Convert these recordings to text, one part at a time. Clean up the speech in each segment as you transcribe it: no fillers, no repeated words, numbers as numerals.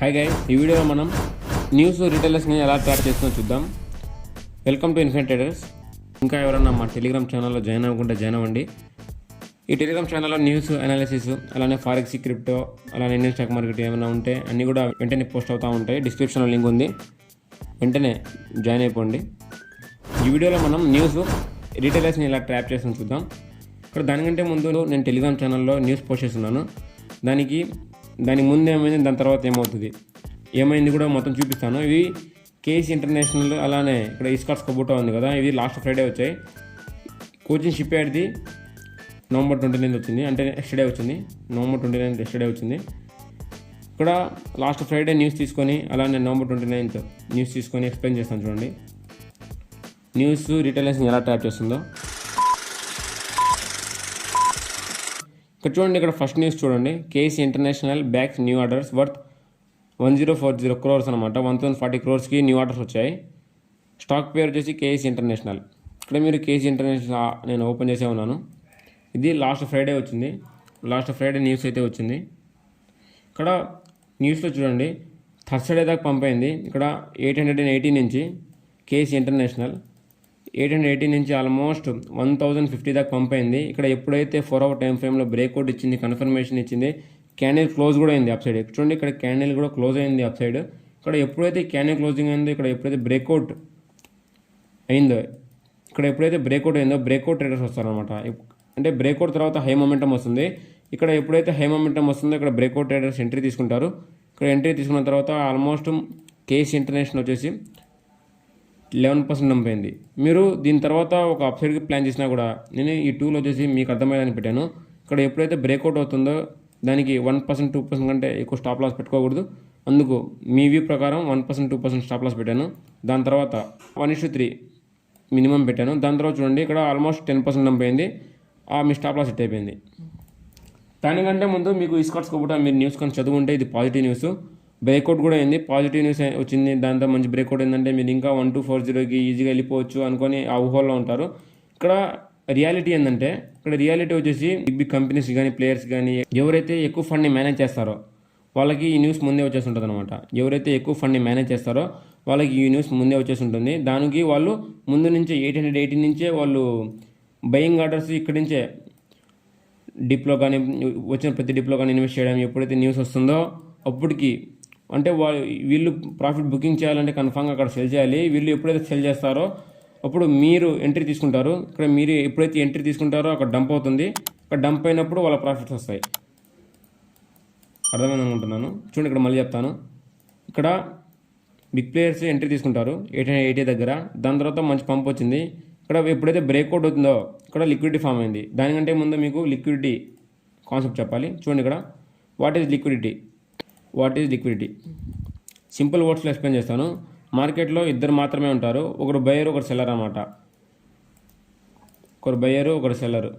Hi guys, ఈ వీడియోలో మనం న్యూస్ రిటైలర్స్ని ఎలా ట్రాక్ చేస్తుందో చూద్దాం. Welcome to infinity traders. ఇంకా ఎవరన్నా మా టెలిగ్రామ్ ఛానల్లో జాయిన్ అవ్వకుంటే జాయిన్ అవ్వండి. ఈ టెలిగ్రామ్ ఛానల్లో న్యూస్ అనాలిసిస్, అలానే ఫారెక్స్, క్రిప్టో, అలానే ఇండియన్ స్టాక్ మార్కెట్ ఏమైనా ఉంటే అన్నీ కూడా వెంటనే పోస్ట్ అవుతూ ఉంటాయి. డిస్క్రిప్షన్లో లింక్ ఉంది, వెంటనే జాయిన్ అయిపోండి. ఈ వీడియోలో మనం న్యూస్ రిటైలర్స్ని ఎలా ట్రాప్ చేస్తుందో చూద్దాం. ఇక్కడ దానికంటే ముందు నేను టెలిగ్రామ్ ఛానల్లో న్యూస్ పోస్ట్ చేస్తున్నాను. దానికి ముందు ఏమైంది, దాని తర్వాత ఏమైంది కూడా మొత్తం చూపిస్తాను. ఇవి కేసీ ఇంటర్నేషనల్, అలానే ఇక్కడ ఇస్కాట్స్ కబూటా ఉంది కదా, ఇవి లాస్ట్ ఫ్రైడే వచ్చాయి. కోచింగ్ షిప్ యార్డ్ది నవంబర్ 29 వచ్చింది, అంటే ఎస్టర్డే వచ్చింది. నవంబర్ 29 ఎస్టర్డే వచ్చింది. ఇక్కడ లాస్ట్ ఫ్రైడే న్యూస్ తీసుకొని, అలానే నవంబర్ 29 న్యూస్ తీసుకొని ఎక్స్ప్లెయిన్ చేస్తాను. చూడండి న్యూస్ రిటైలర్స్ని ఎలా ట్రాప్ చేస్తుందో. ఇక్కడ చూడండి, ఇక్కడ ఫస్ట్ న్యూస్ చూడండి. KC International bags new orders worth 1040 crores అనమాట. 1040 crores న్యూ ఆర్డర్స్ వచ్చాయి. స్టాక్ పేరు వచ్చేసి కేసీ ఇంటర్నేషనల్. ఇక్కడ మీరు కేసీ ఇంటర్నేషనల్ నేను ఓపెన్ చేసే ఉన్నాను. ఇది లాస్ట్ ఫ్రైడే వచ్చింది. లాస్ట్ ఫ్రైడే న్యూస్ అయితే వచ్చింది. ఇక్కడ న్యూస్లో చూడండి, థర్స్డే దాకా పంపైంది. ఇక్కడ 880 నుంచి కేసీ ఇంటర్నేషనల్ 880 నుంచి ఆల్మోస్ట్ 1050 దాకా పంపైంది. ఇక్కడ ఎప్పుడైతే 4 hour టైం ఫ్రేమ్లో బ్రేక్అవుట్ ఇచ్చింది, కన్ఫర్మేషన్ ఇచ్చింది, క్యాండిల్ క్లోజ్ కూడా అయింది అప్ సైడ్. చూడండి, ఇక్కడ క్యాండిల్ కూడా క్లోజ్ అయింది అప్ సైడ్. ఇక్కడ ఎప్పుడైతే క్యాండిల్ క్లోజింగ్ అయిందో, ఇక్కడ ఎప్పుడైతే బ్రేక్అవుట్ అయిందో, బ్రేక్అవుట్ ట్రేడర్స్ వస్తారనమాట. అంటే బ్రేక్అవుట్ తర్వాత హై మొమెంటం వస్తుంది. ఇక్కడ ఎప్పుడైతే హై మొమెంటం వస్తుందో, ఇక్కడ బ్రేక్అవుట్ ట్రేడర్స్ ఎంట్రీ తీసుకుంటారు. ఇక్కడ ఎంట్రీ తీసుకున్న తర్వాత ఆల్మోస్ట్ కేసీ ఇంటర్నేషనల్ వచ్చేసి 11% నంపైంది. మీరు దీని తర్వాత ఒక అప్సైడ్కి ప్లాన్ చేసినా కూడా, నేను ఈ టూల్ వచ్చేసి మీకు అర్థమయ్యేదని పెట్టాను. ఇక్కడ ఎప్పుడైతే బ్రేక్అవుట్ అవుతుందో దానికి 1%, 2% కంటే ఎక్కువ స్టాప్ లాస్ పెట్టుకోకూడదు. అందుకు మీ వ్యూ ప్రకారం 1%, 2% స్టాప్ లాస్ పెట్టాను. దాని తర్వాత 1:3 మినిమం పెట్టాను. దాని తర్వాత చూడండి, ఇక్కడ ఆల్మోస్ట్ 10% నంపైంది. మీ స్టాప్ లాస్ హిట్ అయిపోయింది. దానికంటే ముందు మీకు ఇస్కాట్స్ కబూటా మీరు న్యూస్ కానీ చదువుంటే ఇది పాజిటివ్ న్యూస్. బ్రేక్అవుట్ కూడా అయింది, పాజిటివ్ న్యూస్ వచ్చింది. దాంతో మంచి బ్రేక్అవుట్ ఏంటంటే మీరు ఇంకా 1240కి ఈజీగా వెళ్ళిపోవచ్చు అనుకొని ఆ ఊహల్లో ఉంటారు. ఇక్కడ రియాలిటీ ఏంటంటే, ఇక్కడ రియాలిటీ వచ్చేసి బిగ్ కంపెనీస్ కానీ, ప్లేయర్స్ కానీ, ఎవరైతే ఎక్కువ ఫండ్ని మేనేజ్ చేస్తారో వాళ్ళకి ఈ న్యూస్ ముందే వచ్చేసి ఉంటుంది అనమాట. ఎవరైతే ఎక్కువ ఫండ్ని మేనేజ్ చేస్తారో వాళ్ళకి ఈ న్యూస్ ముందే వచ్చేసి ఉంటుంది. దానికి వాళ్ళు ముందు నుంచే 880 నుంచే వాళ్ళు బయింగ్ ఆర్డర్స్ ఇక్కడి నుంచే డిప్లో కానీ, వచ్చిన ప్రతి డిప్లో కానీ ఇన్వెస్ట్ చేయడం. ఎప్పుడైతే న్యూస్ వస్తుందో అప్పటికి, అంటే వీళ్ళు ప్రాఫిట్ బుకింగ్ చేయాలంటే కన్ఫామ్గా అక్కడ సెల్ చేయాలి. వీళ్ళు ఎప్పుడైతే సెల్ చేస్తారో అప్పుడు మీరు ఎంట్రీ తీసుకుంటారు. ఇక్కడ మీరు ఎప్పుడైతే ఎంట్రీ తీసుకుంటారో అక్కడ డంప్ అవుతుంది. అక్కడ డంప్ అయినప్పుడు వాళ్ళ ప్రాఫిట్స్ వస్తాయి. అర్థమైంది అనుకుంటున్నాను. చూడండి, ఇక్కడ మళ్ళీ చెప్తాను. ఇక్కడ బిగ్ ప్లేయర్స్ ఎంట్రీ తీసుకుంటారు 880 దగ్గర. దాని తర్వాత మంచి పంప్ వచ్చింది. ఇక్కడ ఎప్పుడైతే బ్రేక్అవుట్ అవుతుందో ఇక్కడ లిక్విడిటీ ఫామ్ అయింది. దానికంటే ముందు మీకు లిక్విడిటీ కాన్సెప్ట్ చెప్పాలి. చూడండి, ఇక్కడ వాట్ ఈజ్ లిక్విడిటీ సింపుల్ వర్డ్స్లో ఎక్స్ప్లెయిన్ చేస్తాను. మార్కెట్లో ఇద్దరు మాత్రమే ఉంటారు, ఒకరు బయర్, ఒకరు సెల్లర్ అన్నమాట. ఒకరు బయరు, ఒకరు సెల్లరు.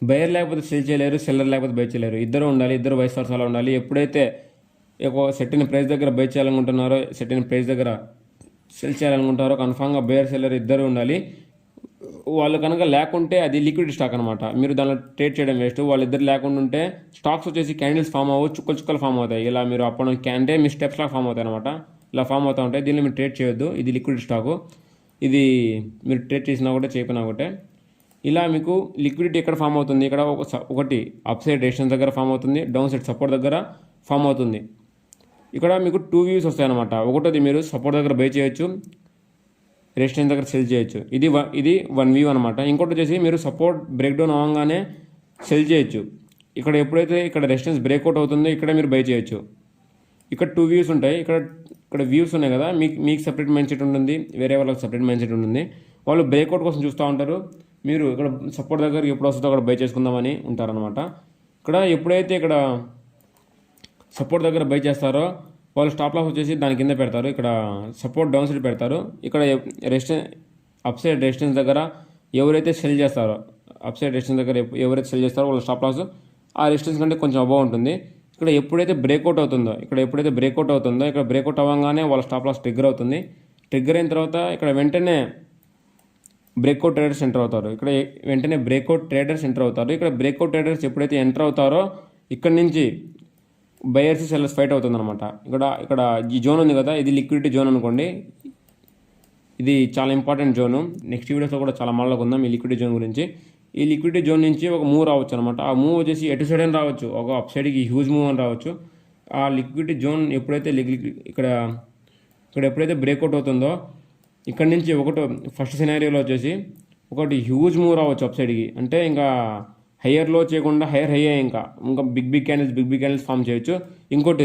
బయర్ లేకపోతే సెల్ చేయలేరు, సెల్లర్ లేకపోతే బై చేయలేరు. ఇద్దరు ఉండాలి, ఇద్దరు వైస్ వర్సాలో ఉండాలి. ఎప్పుడైతే ఒక సెట్టిన ప్రైస్ దగ్గర బై చేయాలనుకుంటున్నారో, సెట్టిన ప్రైస్ దగ్గర సెల్ చేయాలనుకుంటారో కన్ఫామ్గా బయర్, సెల్లర్ ఇద్దరు ఉండాలి. వాళ్ళు కనుక లేకుంటే అది లిక్విడ్ స్టాక్ అనమాట. మీరు దానిలో ట్రేడ్ చేయడం వేస్ట్. వాళ్ళిద్దరు లేకుండా ఉంటే స్టాక్స్ వచ్చేసి క్యాండిల్స్ ఫామ్ అవ్వవు, చుక్కలు ఫామ్ అవుతాయి. ఇలా మీరు అప్పుడు అంటే మీ స్టెప్స్ లాగా ఫామ్ అవుతాయి అనమాట. ఇలా ఫామ్ అవుతూ ఉంటాయి. దీనిలో మీరు ట్రేడ్ చేయొద్దు. ఇది లిక్విడ్ స్టాకు. ఇది మీరు ట్రేడ్ చేసినా ఒకటే, చేయకపోయినా ఒకటే. ఇలా మీకు లిక్విడిటీ ఎక్కడ ఫామ్ అవుతుంది, ఇక్కడ ఒకటి అప్ సైడ్ రెసిస్టెన్స్ దగ్గర ఫామ్ అవుతుంది, డౌన్ సైడ్ సపోర్ట్ దగ్గర ఫామ్ అవుతుంది. ఇక్కడ మీకు 2 వ్యూస్ వస్తాయన్నమాట. ఒకటోది మీరు సపోర్ట్ దగ్గర బై చేయొచ్చు, రెసిస్టెన్స్ దగ్గర సెల్ చేయొచ్చు. ఇది 1 వ్యూ అనమాట. ఇంకోటి వచ్చేసి మీరు సపోర్ట్ బ్రేక్ డౌన్ అవ్వగానే సెల్ చేయొచ్చు. ఇక్కడ ఎప్పుడైతే ఇక్కడ రెసిస్టెన్స్ బ్రేక్అవుట్ అవుతుందో ఇక్కడ మీరు బై చేయొచ్చు. ఇక్కడ 2 వ్యూస్ ఉంటాయి. ఇక్కడ వ్యూస్ ఉన్నాయి కదా, మీకు సపరేట్ మైండ్ సెట్ ఉంటుంది, వేరే వాళ్ళకి సపరేట్ మైండ్ సెట్ ఉంటుంది. వాళ్ళు బ్రేక్అవుట్ కోసం చూస్తూ ఉంటారు. మీరు ఇక్కడ సపోర్ట్ దగ్గర ఎప్పుడు వస్తుందో అక్కడ బై చేసుకుందామని ఉంటారనమాట. ఇక్కడ ఎప్పుడైతే ఇక్కడ సపోర్ట్ దగ్గర బై చేస్తారో వాళ్ళు స్టాప్ లాస్ వచ్చేసి దాని కింద పెడతారు. ఇక్కడ సపోర్ట్ డౌన్ సైడ్ పెడతారు. ఇక్కడ అప్ సైడ్ రెసిస్టెన్స్ దగ్గర ఎవరైతే సెల్ చేస్తారో, అప్ సైడ్ రెసిస్టెన్స్ దగ్గర ఎవరైతే సెల్ చేస్తారో వాళ్ళ స్టాప్ లాస్ ఆ రెసిస్టెన్స్ కంటే కొంచెం అబవ్ ఉంటుంది. ఇక్కడ ఎప్పుడైతే బ్రేక్అవుట్ అవుతుందో, ఇక్కడ బ్రేక్అవుట్ అవ్వగానే వాళ్ళ స్టాప్ లాస్ ట్రిగ్గర్ అవుతుంది. ట్రిగ్గర్ అయిన తర్వాత ఇక్కడ వెంటనే బ్రేక్అవుట్ ట్రేడర్స్ ఎంటర్ అవుతారు. ఇక్కడ బ్రేక్అవుట్ ట్రేడర్స్ ఎప్పుడైతే ఎంటర్ అవుతారో ఇక్కడ నుంచి బయర్స్ సెల్లర్స్ ఫైట్ అవుతుందన్నమాట. ఇక్కడ ఈ జోన్ ఉంది కదా, ఇది లిక్విడిటీ జోన్ అనుకోండి. ఇది చాలా ఇంపార్టెంట్ జోను. నెక్స్ట్ వీడియోస్లో కూడా చాలా మళ్ళీ ఉందాం ఈ లిక్విడిటీ జోన్ గురించి. ఈ లిక్విడిటీ జోన్ నుంచి ఒక మూవ్ రావచ్చు అనమాట. ఆ మూవ్ వచ్చేసి ఎటు సైడ్ అని రావచ్చు, ఒక అప్ సైడ్కి హ్యూజ్ మూవ్ అని రావచ్చు. ఆ లిక్విడిటీ జోన్ ఎప్పుడైతే ఇక్కడ ఎప్పుడైతే బ్రేక్అవుట్ అవుతుందో ఇక్కడ నుంచి ఫస్ట్ సినారియోలో వచ్చేసి ఒకటి హ్యూజ్ మూవ్ రావచ్చు అప్ సైడ్కి. అంటే ఇంకా హయ్యర్ లో చేయకుండా హయ్యర్ హై ఇంకా బిగ్ క్యాండిల్స్ ఫామ్ చేయొచ్చు. ఇంకోటి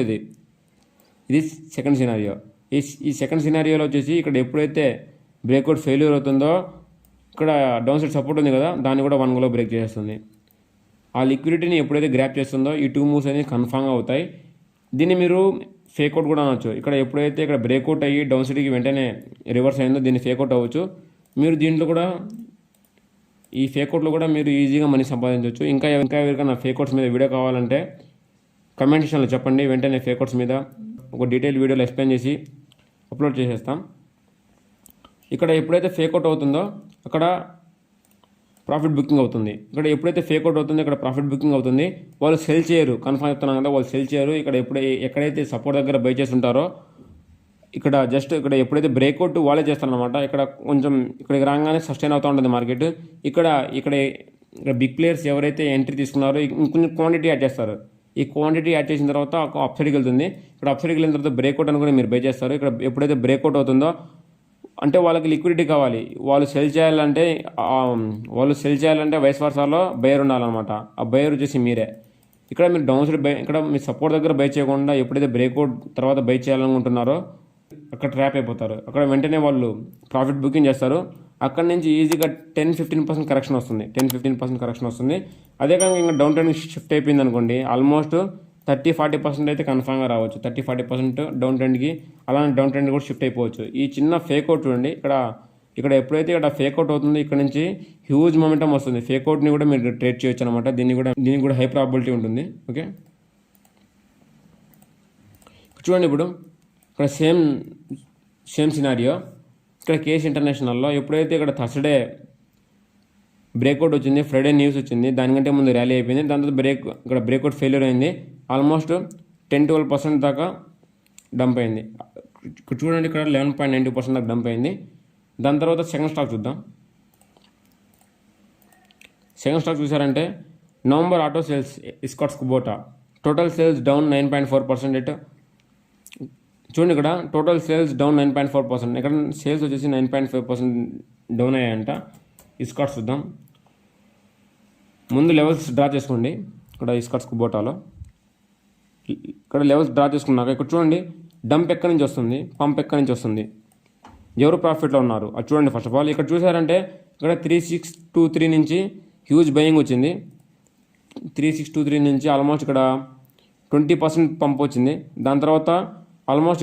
ఇది సెకండ్ సినారియో. ఈ సెకండ్ సినారియోలో వచ్చేసి ఇక్కడ ఎప్పుడైతే బ్రేక్అవుట్ ఫెయిల్యూర్ అవుతుందో ఇక్కడ డౌన్ సైడ్ సపోర్ట్ ఉంది కదా, దాన్ని కూడా 1 గోలో బ్రేక్ చేస్తుంది. ఆ లిక్విడిటీని ఎప్పుడైతే గ్రాప్ చేస్తుందో ఈ 2 మూవ్స్ అనేది కన్ఫామ్గా అవుతాయి. దీన్ని మీరు ఫేక్అవుట్ కూడా అనొచ్చు. ఎప్పుడైతే ఇక్కడ బ్రేక్అవుట్ అయ్యి డౌన్ సైడ్కి వెంటనే రివర్స్ అయిందో దీన్ని ఫేక్అవుట్ అవ్వచ్చు. మీరు దీంట్లో కూడా ఈ ఫేక్అవుట్లో కూడా మీరు ఈజీగా మనీ సంపాదించవచ్చు. ఇంకా ఎవరికైనా ఫేక్అవుట్స్ మీద వీడియో కావాలంటే కమెంట్ సెక్షన్లో చెప్పండి. వెంటనే ఫేక్అవుట్స్ మీద ఒక డీటెయిల్ వీడియోలో ఎక్స్ప్లెయిన్ చేసి అప్లోడ్ చేసేస్తాం. ఇక్కడ ఎప్పుడైతే ఫేక్అవుట్ అవుతుందో అక్కడ ప్రాఫిట్ బుకింగ్ అవుతుంది. ఎప్పుడైతే ఫేక్అవుట్ అవుతుందో ఇక్కడ ప్రాఫిట్ బుకింగ్ అవుతుంది. వాళ్ళు సెల్ చేయరు, కన్ఫర్మ్ చెప్తున్నాను కదా, వాళ్ళు సెల్ చేయరు. ఎక్కడైతే సపోర్ట్ దగ్గర బై చేసి ఉంటారో ఇక్కడ ఎప్పుడైతే బ్రేక్అవుట్ వాళ్ళే చేస్తారనమాట. కొంచెం ఇక్కడికి రాగానే సస్టైన్ అవుతూ ఉంటుంది మార్కెట్. ఇక్కడ బిగ్ ప్లేయర్స్ ఎవరైతే ఎంట్రీ తీసుకున్నారో ఇంకొంచెం క్వాంటిటీ యాడ్ చేస్తారు. ఈ క్వాంటిటీ యాడ్ చేసిన తర్వాత అప్ సైడ్కి వెళ్తుంది. అప్ సైడ్కి వెళ్ళిన తర్వాత బ్రేక్అవుట్ అనుకుని మీరు బై చేస్తారు. ఎప్పుడైతే బ్రేక్అవుట్ అవుతుందో అంటే వాళ్ళకి లిక్విడిటీ కావాలి. వాళ్ళు సెల్ చేయాలంటే వైస్ వర్సాలో బయర్ ఉండాలన్నమాట. ఆ బయర్ వచ్చేసి మీరే. మీరు డౌన్ సైడ్ మీ సపోర్ట్ దగ్గర బై చేయకుండా ఎప్పుడైతే బ్రేక్అవుట్ తర్వాత బై చేయాలనుకుంటున్నారో అక్కడ ట్రాప్ అయిపోతారు. వెంటనే వాళ్ళు ప్రాఫిట్ బుకింగ్ చేస్తారు. అక్కడ నుంచి ఈజీగా 10-15% కరెక్షన్ వస్తుంది. 10-15% కరెక్షన్ వస్తుంది. అదే కాక ఇంకా డౌన్ ట్రెండ్ షిఫ్ట్ అయిపోయింది అనుకోండి, ఆల్మోస్ట్ 30-40% అయితే కన్ఫామ్గా రావచ్చు. 30-40% డౌన్ ట్రెండ్కి, అలానే డౌన్ ట్రెండ్ కూడా షిఫ్ట్ అయిపోవచ్చు. ఈ చిన్న ఫేక్అవుట్ చూడండి. ఎప్పుడైతే ఫేక్అవుట్ అవుతుందో ఇక్కడ నుంచి హ్యూజ్ మొమెంటం వస్తుంది. ఫేక్అవుట్ని కూడా మీరు ట్రేడ్ చేయొచ్చు అనమాట. దీనికి కూడా హై ప్రాబిలిటీ ఉంటుంది. ఓకే, చూడండి. ఇప్పుడు సేమ్ సినారియో. కేస్ ఇంటర్నేషనల్లో ఎప్పుడైతే థర్స్డే బ్రేక్అవుట్ వచ్చింది, ఫ్రైడే న్యూస్ వచ్చింది, దానికంటే ముందు ర్యాలీ అయిపోయింది. దాని తర్వాత బ్రేక్అవుట్ ఫెయిల్యూర్ అయింది. ఆల్మోస్ట్ 10-12% దాకా డంప్ అయింది. చూడండి 11.92% దాకా డంప్ అయింది. దాని తర్వాత సెకండ్ స్టాక్ చూద్దాం. సెకండ్ స్టాక్ చూసారంటే November auto sales Escorts Kubota total sales down 9.4%. చూడండి టోటల్ సేల్స్ డౌన్ 9.4%. సేల్స్ వచ్చేసి 9.5% డౌన్ అయ్యాయంట. ఇస్కాట్స్ చూద్దాం. ముందు లెవెల్స్ డ్రా చేసుకోండి. ఇస్కాట్స్ కుబోటాలో లెవెల్స్ డ్రా చేసుకున్నాక చూడండి డంప్ ఎక్కడి నుంచి వస్తుంది, పంప్ ఎక్కడి నుంచి వస్తుంది, ఎవరు ప్రాఫిట్లో ఉన్నారు అది చూడండి. ఫస్ట్ ఆఫ్ ఆల్ చూసారంటే 3623 నుంచి హ్యూజ్ బయింగ్ వచ్చింది. 3623 నుంచి ఆల్మోస్ట్ 20% పంప్ వచ్చింది. దాని తర్వాత ఆల్మోస్ట్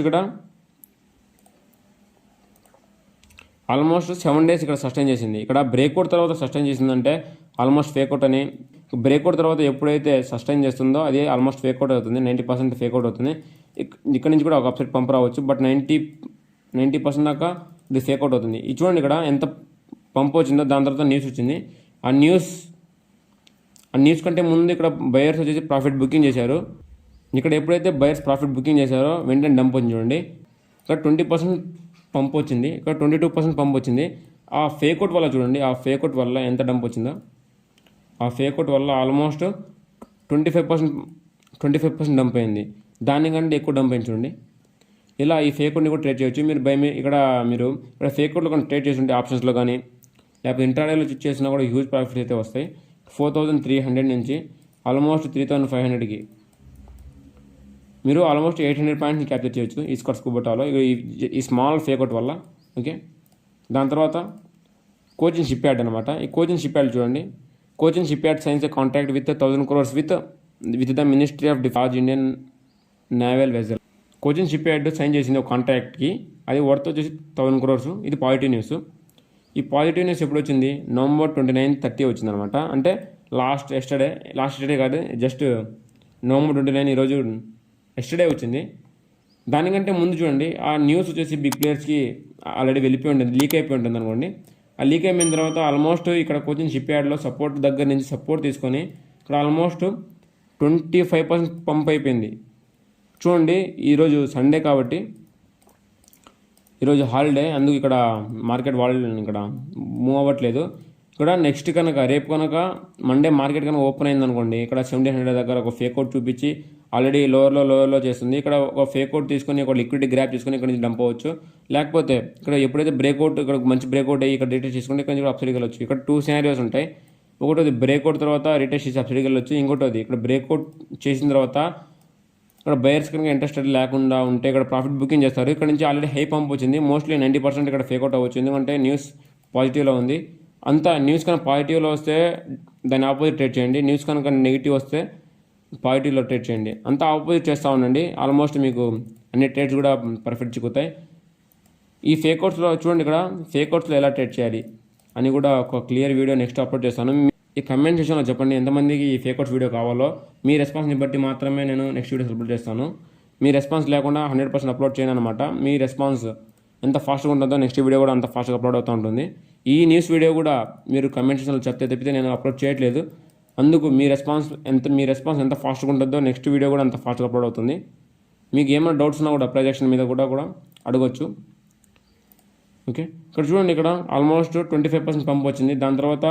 7 days సస్టైన్ చేసింది. బ్రేక్అవుట్ తర్వాత సస్టైన్ చేసిందంటే ఆల్మోస్ట్ ఫేక్అవుట్ అని. బ్రేక్అవుట్ తర్వాత ఎప్పుడైతే సస్టైన్ చేస్తుందో అది ఆల్మోస్ట్ ఫేక్అవుట్ అవుతుంది. 90% ఫేక్అవుట్ అవుతుంది. ఇక్కడ నుంచి కూడా ఒక అప్సైడ్ పంప్ రావచ్చు. బట్ 90% దాకా ఇది ఫేక్అవుట్ అవుతుంది. ఇది చూడండి ఎంత పంప్ వచ్చిందో. దాని తర్వాత న్యూస్ వచ్చింది. ఆ న్యూస్ కంటే ముందు బయర్స్ వచ్చేసి ప్రాఫిట్ బుకింగ్ చేశారు. ఎప్పుడైతే బయర్స్ ప్రాఫిట్ బుకింగ్ చేశారో వెంటనే డంప్ వచ్చింది చూడండి. 20% పంప్ వచ్చింది. 22% పంప్ వచ్చింది. ఆ ఫేక్అవుట్ వల్ల చూడండి, ఆ ఫేక్అవుట్ వల్ల ఎంత డంప్ వచ్చిందో. ఆ ఫేక్అవుట్ వల్ల ఆల్మోస్ట్ 25% డంప్ అయింది. దానికంటే ఎక్కువ డంప్ అయింది చూడండి. ఇలా ఈ ఫేక్అవుట్ని కూడా ట్రేడ్ చేయొచ్చు. మీరు ఫేక్అవుట్లో కానీ ట్రేడ్ చేసి ఉంటే ఆప్షన్స్లో కానీ లేకపోతే ఇంట్రాడేలో చేసినా కూడా హ్యూజ్ ప్రాఫిట్స్ అయితే వస్తాయి. 4300 నుంచి ఆల్మోస్ట్ 3500కి మీరు ఆల్మోస్ట్ 800 పాయింట్స్ని క్యాప్చర్ చేయొచ్చు ఇస్కాట్స్ కుబోటాలో ఈ స్మాల్ ఫేక్అవుట్ వల్ల. ఓకే, దాని తర్వాత కోచిన్ షిప్ యార్డ్ అనమాట. ఈ కోచిన్ షిప్ యార్డ్ చూడండి. Cochin ship yard signs a contract with 1000 crores with the Ministry of Defence Indian naval vessel. Cochin ship yard sign చేసింది ఒక కాంట్రాక్ట్కి. అది వర్త్ వచ్చేసి 1000 crores. ఇది పాజిటివ్ న్యూస్. ఈ పాజిటివ్ న్యూస్ ఎప్పుడు వచ్చింది? November 29, 30 వచ్చింది అనమాట. అంటే లాస్ట్ ఎస్టర్డే కాదు, జస్ట్ November 29 ఈరోజు ఎస్టర్డే వచ్చింది. దానికంటే ముందు చూడండి ఆ న్యూస్ వచ్చేసి బిగ్ ప్లేయర్స్కి ఆల్రెడీ వెళ్ళిపోయి ఉంటుంది, లీక్ అయిపోయి ఉంటుంది అనుకోండి. ఆ లీక్ అయిపోయిన తర్వాత ఆల్మోస్ట్ కోచిన్ షిప్ యార్డ్లో సపోర్ట్ దగ్గర నుంచి సపోర్ట్ తీసుకొని ఆల్మోస్ట్ 25% పంప్ అయిపోయింది. చూడండి, ఈరోజు సండే కాబట్టి ఈరోజు హాలిడే, అందుకు ఇక్కడ మార్కెట్ ఇక్కడ మూవ్ అవ్వట్లేదు. ఇక్కడ నెక్స్ట్ కనుక రేపు కనుక మండే మార్కెట్ కనుక ఓపెన్ అయిందనుకోండి, ఇక్కడ 1700 దగ్గర ఒక ఫేక్ అవుట్ చూపించి ఆల్రెడీ లోవర్లో చేస్తుంది. ఇక్కడ ఒక ఫేక్ అవుట్ తీసుకొని ఒక లిక్విడిటీ గ్రాప్ తీసుకొని ఇక్కడ నుంచి డంప్ అవ్వచ్చు. లేకపోతే ఇక్కడ ఎప్పుడైతే బ్రేక్అవుట్, ఇక్కడ మంచి బ్రేక్అవుట్ అయ్యి ఇక్కడ రిటెస్ట్ చేసుకుంటే ఇక్కడ నుంచి అప్సైడ్కి వెళ్ళొచ్చు. ఇక్కడ 2 సినారియోస్ ఉంటాయి. ఒకటోది బ్రేక్అవుట్ తర్వాత రిటెస్ట్ చేసి అప్సైడ్కి వెళ్ళొచ్చు. ఇంకోటోది ఇక్కడ బ్రేక్అవుట్ చేసిన తర్వాత ఇక్కడ బయర్స్ కనుక ఇంట్రెస్టెడ్ లేకుండా ఉంటే ఇక్కడ ప్రాఫిట్ బుకింగ్ చేస్తారు. ఇక్కడ నుంచి ఆల్రెడీ హై పంప్ వచ్చింది. మోస్ట్లీ 90% ఇక్కడ ఫేక్అవుట్ అవ్వచ్చు, ఎందుకంటే న్యూస్ పాజిటివ్లో ఉంది. అంతా న్యూస్ కనుక పాజిటివ్లో వస్తే దాని ఆపోజిట్ ట్రేడ్ చేయండి. న్యూస్ కనుక నెగిటివ్ వస్తే పాజిటివ్లో ట్రేడ్ చేయండి. అంతా ఆపోజిట్ చేస్తూ ఉండండి. ఆల్మోస్ట్ మీకు అన్ని ట్రేడ్స్ కూడా పర్ఫెక్ట్ చిక్కుతాయి. ఈ ఫేక్అవుట్స్లో చూడండి, ఇక్కడ ఫేక్అవుట్స్లో ఎలా ట్రేడ్ చేయాలి అని కూడా ఒక క్లియర్ వీడియో నెక్స్ట్ అప్లోడ్ చేస్తాను. ఈ కమెంట్ సెక్షన్లో చెప్పండి ఎంతమందికి ఈ ఫేక్అవుట్స్ వీడియో కావాలో. మీ రెస్పాన్స్ని బట్టి మాత్రమే నేను నెక్స్ట్ వీడియోస్ అప్లోడ్ చేస్తాను. మీ రెస్పాన్స్ లేకుండా 100% అప్లోడ్ చేయను అనమాట. మీ రెస్పాన్స్ ఎంత ఫాస్ట్గా ఉంటుందో నెక్స్ట్ వీడియో కూడా అంత ఫాస్ట్గా అప్లోడ్ అవుతూ ఉంటుంది. ఈ న్యూస్ వీడియో కూడా మీరు కమెంట్ సెక్షన్లో చెప్తే తప్పితే నేను అప్లోడ్ చేయట్లేదు. అందుకు మీ రెస్పాన్స్ ఎంత ఫాస్ట్గా ఉంటుందో నెక్స్ట్ వీడియో కూడా అంత ఫాస్ట్గా అప్లోడ్ అవుతుంది. మీకు ఏమైనా డౌట్స్ ఉన్నా కూడా ప్రొజెక్షన్ మీద కూడా అడగొచ్చు. ఓకే, ఇక్కడ చూడండి, ఇక్కడ ఆల్మోస్ట్ 25% పంప్ వచ్చింది. దాని తర్వాత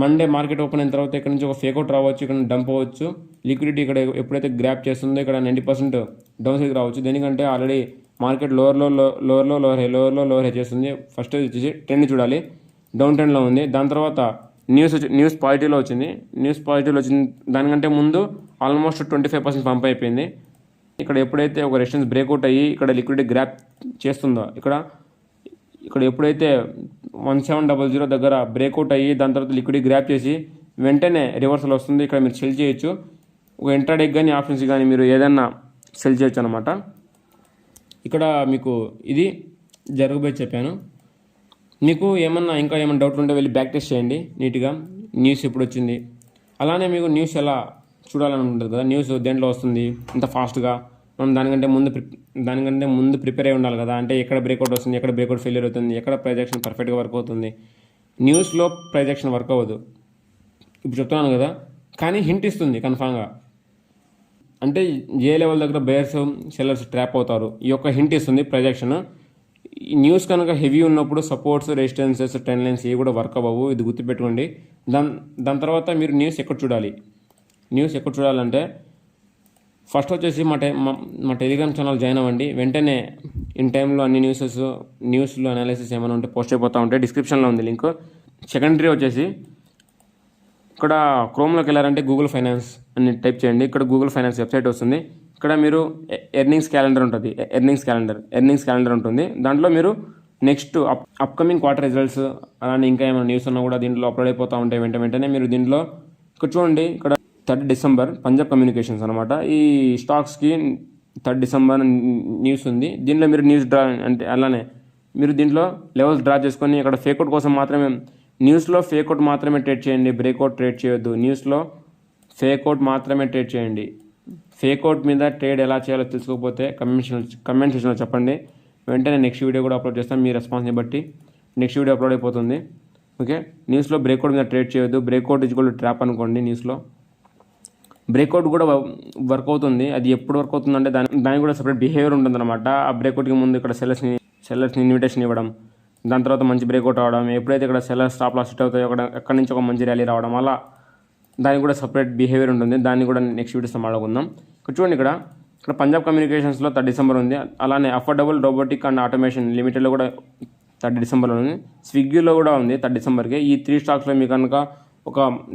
మండే మార్కెట్ ఓపెన్ అయిన తర్వాత ఇక్కడ నుంచి ఒక ఫేక్అవుట్ రావచ్చు, ఇక్కడ డంప్ అవ్వచ్చు. లిక్విడిటీ ఇక్కడ ఎప్పుడైతే గ్రాప్ చేస్తుందో ఇక్కడ 90% డౌన్ సైడ్కి రావచ్చు. దేనికంటే ఆల్రెడీ మార్కెట్ లోవర్ హై చేస్తుంది. ఫస్ట్ వచ్చేసి ట్రెండ్ చూడాలి, డౌన్ ట్రెండ్లో ఉంది. దాని తర్వాత న్యూస్ పాజిటివ్లో వచ్చింది. దానికంటే ముందు ఆల్మోస్ట్ 25% పంప్ అయిపోయింది. ఇక్కడ ఎప్పుడైతే ఒక రెసిస్టెన్స్ బ్రేక్అవుట్ అయ్యి ఇక్కడ లిక్విడిటీ గ్రాప్ చేస్తుందో ఇక్కడ ఎప్పుడైతే 1700 దగ్గర బ్రేక్అవుట్ అయ్యి దాని తర్వాత లిక్విడిటీ గ్రాప్ చేసి వెంటనే రివర్సల్ వస్తుంది. ఇక్కడ మీరు సెల్ చేయొచ్చు. ఒక ఇంట్రాడే కానీ ఆప్షన్స్ కానీ మీరు ఏదైనా సెల్ చేయొచ్చు అనమాట. ఇక్కడ మీకు ఇది జరగబోయి చెప్పాను. మీకు ఇంకా ఏమైనా డౌట్లు ఉంటే వెళ్ళి బ్యాక్ టెస్ట్ చేయండి నీట్గా. న్యూస్ ఎప్పుడు వచ్చింది, అలానే మీకు న్యూస్ ఎలా చూడాలని ఉంటుంది కదా, న్యూస్ దేంట్లో వస్తుంది ఇంత ఫాస్ట్గా, మనం దానికంటే ముందు ప్రిపేర్ అయి ఉండాలి కదా. అంటే ఎక్కడ బ్రేక్అవుట్ వస్తుంది, ఎక్కడ బ్రేక్అవుట్ ఫెయిల్యూర్ అవుతుంది, ఎక్కడ ప్రొజెక్షన్ పర్ఫెక్ట్గా వర్క్ అవుతుంది. న్యూస్లో ప్రొజెక్షన్ వర్క్ అవ్వదు ఇప్పుడు చెప్తున్నాను కదా, కానీ హింట్ ఇస్తుంది కన్ఫామ్గా. అంటే ఏ లెవెల్ దగ్గర బయర్స్ సెల్లర్స్ ట్రాప్ అవుతారు, ఈ యొక్క హింట్ ఇస్తుంది ప్రొజెక్షన్. న్యూస్ కనుక హెవీ ఉన్నప్పుడు సపోర్ట్స్, రెసిస్టెన్సెస్, ట్రెండ్ లైన్స్ ఇవి కూడా వర్క్ అవ్వవు, ఇది గుర్తుపెట్టుకోండి. దాని తర్వాత మీరు న్యూస్ ఎక్కడ చూడాలంటే ఫస్ట్ వచ్చేసి మా టెలిగ్రామ్ ఛానల్ జాయిన్ అవ్వండి. వెంటనే ఇన్ టైంలో అన్ని న్యూస్లో అనాలిసిస్ ఏమైనా ఉంటే పోస్ట్ అయిపోతూ ఉంటాయి. డిస్క్రిప్షన్లో ఉంది లింక్. సెకండరీ వచ్చేసి ఇక్కడ క్రోమ్లోకి వెళ్ళారంటే గూగుల్ ఫైనాన్స్ అని టైప్ చేయండి. ఇక్కడ గూగుల్ ఫైనాన్స్ వెబ్సైట్ వస్తుంది. ఇక్కడ మీరు ఎర్నింగ్స్ క్యాలెండర్ ఉంటుంది, ఎర్నింగ్స్ క్యాలెండర్ ఉంటుంది. దాంట్లో మీరు నెక్స్ట్ అప్కమింగ్ క్వార్టర్ రిజల్ట్స్ అలానే ఇంకా ఏమైనా న్యూస్ ఉన్నా కూడా దీంట్లో అప్లోడ్ అయిపోతూ ఉంటాయి. వెంటనే మీరు దీంట్లో ఇక్కడ చూడండి, ఇక్కడ 3 డిసెంబర్ పంజాబ్ కమ్యూనికేషన్స్ అనమాట. ఈ స్టాక్స్కి 3 డిసెంబర్ న్యూస్ ఉంది. దీంట్లో మీరు న్యూస్ డ్రా అంటే అలానే మీరు దీంట్లో లెవెల్స్ డ్రా చేసుకొని ఇక్కడ ఫేక్అవుట్ కోసం మాత్రమే, న్యూస్లో ఫేక్అవుట్ మాత్రమే ట్రేడ్ చేయండి, బ్రేక్అవుట్ ట్రేడ్ చేయొద్దు. న్యూస్లో ఫేక్అవుట్ మాత్రమే ట్రేడ్ చేయండి. ఫేక్అవుట్ మీద ట్రేడ్ ఎలా చేయాలో తెలుసుకోకపోతే కమెంట్ సెక్షన్లో చెప్పండి. వెంటనే నెక్స్ట్ వీడియో కూడా అప్లోడ్ చేస్తాను. మీ రెస్పాన్స్ని బట్టి నెక్స్ట్ వీడియో అప్లోడ్ అయిపోతుంది. ఓకే, న్యూస్లో బ్రేక్అవుట్ మీద ట్రేడ్ చేయొద్దు. బ్రేక్అవుట్ ఈక్వల్ టు ట్రాప్ అనుకోండి. న్యూస్లో బ్రేక్అవుట్ కూడా వర్క్ అవుతుంది. అది ఎప్పుడు వర్క్ అవుతుందంటే దానికి కూడా సపరేట్ బిహేవియర్ ఉంటుందన్నమాట. ఆ బ్రేక్అవుట్కి ముందు ఇక్కడ సెల్లర్స్ని ఇన్విటేషన్ ఇవ్వడం, దాని తర్వాత మంచి బ్రేక్అవుట్ అవడం, ఎప్పుడైతే ఇక్కడ సెల్లర్ స్టాప్ లాస్ హిట్ అవుతాయో అక్కడి నుంచి ఒక మంచి ర్యాలీ రావడం, అలా దానికి కూడా సపరేట్ బిహేవియర్ ఉంటుంది. దాన్ని కూడా నెక్స్ట్ వీడియోస్లో మాట్లాడుకుందాం. ఇక్కడ చూడండి, ఇక్కడ పంజాబ్ కమ్యూనికేషన్స్లో 3 డిసెంబర్ ఉంది. అలానే అఫోర్డబుల్ రోబోటిక్ అండ్ ఆటోమేషన్ లిమిటెడ్లో కూడా 3 డిసెంబర్లో ఉంది. స్విగ్గీలో కూడా ఉంది 3 డిసెంబర్కి. ఈ 3 స్టాక్స్లో మీకు కనుక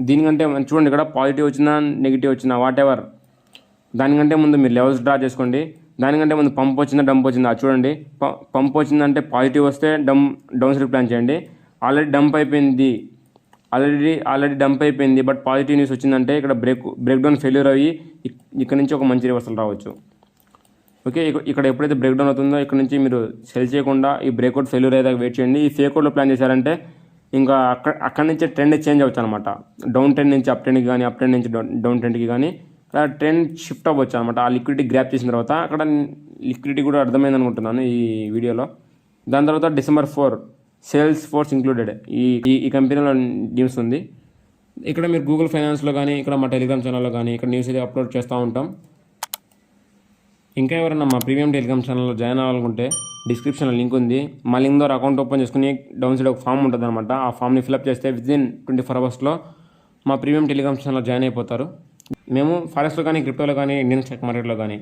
దీనికంటే చూడండి, ఇక్కడ పాజిటివ్ వచ్చినా నెగిటివ్ వచ్చినా వాట్ ఎవర్, దానికంటే ముందు మీరు లెవెల్స్ డ్రా చేసుకోండి. దానికంటే ముందు పంప్ వచ్చిందా డంప్ వచ్చిందా చూడండి. పంప్ వచ్చిందంటే పాజిటివ్ వస్తే డౌన్ సైడ్ ప్లాన్ చేయండి. ఆల్రెడీ డంప్ అయిపోయింది బట్ పాజిటివ్ న్యూస్ వచ్చిందంటే ఇక్కడ బ్రేక్ డౌన్ ఫెయిల్యూర్ అయ్యి ఇక్కడ నుంచి ఒక మంచి రివర్సల్ రావచ్చు. ఓకే, ఇక్కడ ఎప్పుడైతే బ్రేక్ డౌన్ అవుతుందో ఇక్కడ నుంచి మీరు సెల్ చేయకుండా ఈ బ్రేక్అవుట్ ఫెయిల్యూర్ అయ్యేదాకా వెయిట్ చేయండి. ఈ ఫేక్అవుట్లో ప్లాన్ చేశారంటే ఇంకా అక్కడి నుంచి ట్రెండ్ చేంజ్ అవ్వచ్చు అనమాట. డౌన్ ట్రెండ్ నుంచి అప్ ట్రెండ్కి కానీ, అప్ ట్రెండ్ నుంచి డౌన్ ట్రెండ్కి కానీ అక్కడ ట్రెండ్ షిఫ్ట్ అవ్వచ్చు అనమాట. ఆ లిక్విడిటీ గ్రాప్ చేసిన తర్వాత అక్కడ లిక్విడిటీ కూడా అర్థమైంది అనుకుంటున్నాను ఈ వీడియోలో. దాని తర్వాత December 4 సేల్స్ ఫోర్స్ ఇంక్లూడెడ్ ఈ కంపెనీలో న్యూస్ ఉంది. ఇక్కడ మీరు గూగుల్ ఫైనాన్స్లో కానీ ఇక్కడ మా టెలిగ్రామ్ ఛానల్లో కానీ ఇక్కడ న్యూస్ అయితే అప్లోడ్ చేస్తూ ఉంటాం. ఇంకా ఎవరైనా మా ప్రీమియం టెలిగ్రామ్ ఛానల్లో జాయిన్ అవ్వాలనుకుంటే డిస్క్రిప్షన్లో లింక్ ఉంది. మా లింక్ ద్వారా అకౌంట్ ఓపెన్ చేసుకుని డౌన్ సైడ్ ఒక ఫామ్ ఉంటుంది అనమాట. ఆ ఫామ్ని ఫిల్అప్ చేస్తే వితిన్ 24 అవర్స్లో మా ప్రీమియం టెలిగ్రామ్ ఛానల్లో జాయిన్ అయిపోతారు. మేము ఫారెక్స్లో కానీ క్రిప్టోలో కానీ ఇండియన్ స్టాక్ మార్కెట్లో కానీ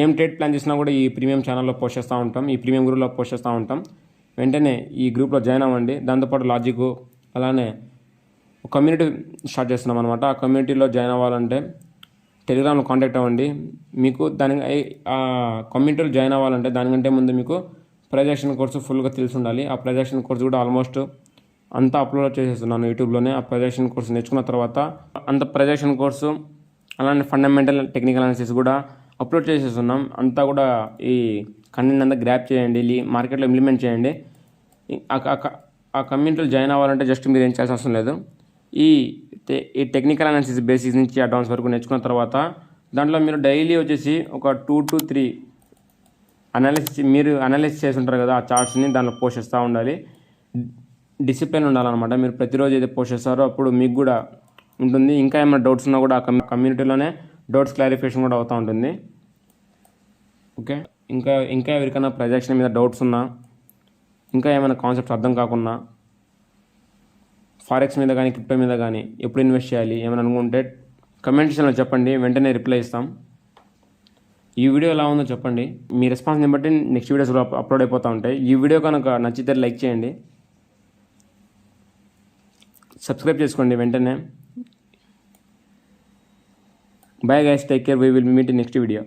ఏం ట్రేడ్ ప్లాన్ చేసినా కూడా ఈ ప్రీమియం ఛానల్లో పోస్ట్ చేస్తూ ఉంటాం, ఈ ప్రీమియం గ్రూప్లో పోస్ట్ చేస్తూ ఉంటాం. వెంటనే ఈ గ్రూప్లో జాయిన్ అవ్వండి. దాంతోపాటు లాజిక్ అలానే ఒక కమ్యూనిటీ స్టార్ట్ చేస్తున్నాం అనమాట. ఆ కమ్యూనిటీలో జాయిన్ అవ్వాలంటే టెలిగ్రామ్లో కాంటాక్ట్ అవ్వండి. మీకు ఆ కమ్యూనిటీలో జాయిన్ అవ్వాలంటే దానికంటే ముందు మీకు ప్రైజ్ కోర్సు ఫుల్గా తెలిసి ఉండాలి. ఆ ప్రైజ్ కోర్సు కూడా ఆల్మోస్ట్ అంతా అప్లోడ్ చేసేస్తున్నాను యూట్యూబ్లోనే. ఆ ప్రైజ్ కోర్సు నేర్చుకున్న తర్వాత అంత ప్రైజ్ కోర్సు అలానే ఫండమెంటల్ టెక్నికల్ అనాలిసిస్ కూడా అప్లోడ్ చేసేస్తున్నాం. అంతా కూడా ఈ కంటెంట్ అంతా గ్రాప్ చేయండి, మార్కెట్లో ఇంప్లిమెంట్ చేయండి. ఆ కమ్యూనిటీలో జాయిన్ అవ్వాలంటే జస్ట్ మీరు ఏం చేయాల్సిన అవసరం లేదు. ఈ టెక్నికల్ అనాలిసిస్ బేసిక్స్ నుంచి అడ్వాన్స్ వరకు నేర్చుకున్న తర్వాత దాంట్లో మీరు డైలీ వచ్చేసి ఒక 2 to 3 మీరు అనాలిసిస్ చేసి ఉంటారు కదా, ఆ చార్ట్స్ని దాంట్లో పోస్ట్ చేస్తూ ఉండాలి. డిసిప్లిన్ ఉండాలన్నమాట. మీరు ప్రతిరోజు అయితే పోస్ట్ చేస్తారో అప్పుడు మీకు కూడా ఉంటుంది. ఇంకా ఏమైనా డౌట్స్ ఉన్నా కూడా ఆ కమ్యూనిటీలోనే డౌట్స్ క్లారిఫికేషన్ కూడా అవుతూ ఉంటుంది. ఓకే, ఇంకా ఎవరికైనా ప్రొజెక్షన్ మీద డౌట్స్ ఉన్నా, ఇంకా ఏమైనా కాన్సెప్ట్స్ అర్థం కాకున్నా, ఫారెక్స్ మీద కానీ క్రిప్టో మీద కానీ ఎప్పుడు ఇన్వెస్ట్ చేయాలి ఏమైనా అనుకుంటే కమెంట్ సెక్షన్లో చెప్పండి, వెంటనే రిప్లై ఇస్తాం. ఈ వీడియో ఎలా ఉందో చెప్పండి. మీ రెస్పాన్స్ని బట్టి నెక్స్ట్ వీడియోస్ అప్లోడ్ అయిపోతూ ఉంటాయి. ఈ వీడియో కనుక నచ్చితే లైక్ చేయండి, సబ్స్క్రైబ్ చేసుకోండి వెంటనే. Bye guys, take care. We will meet in next video.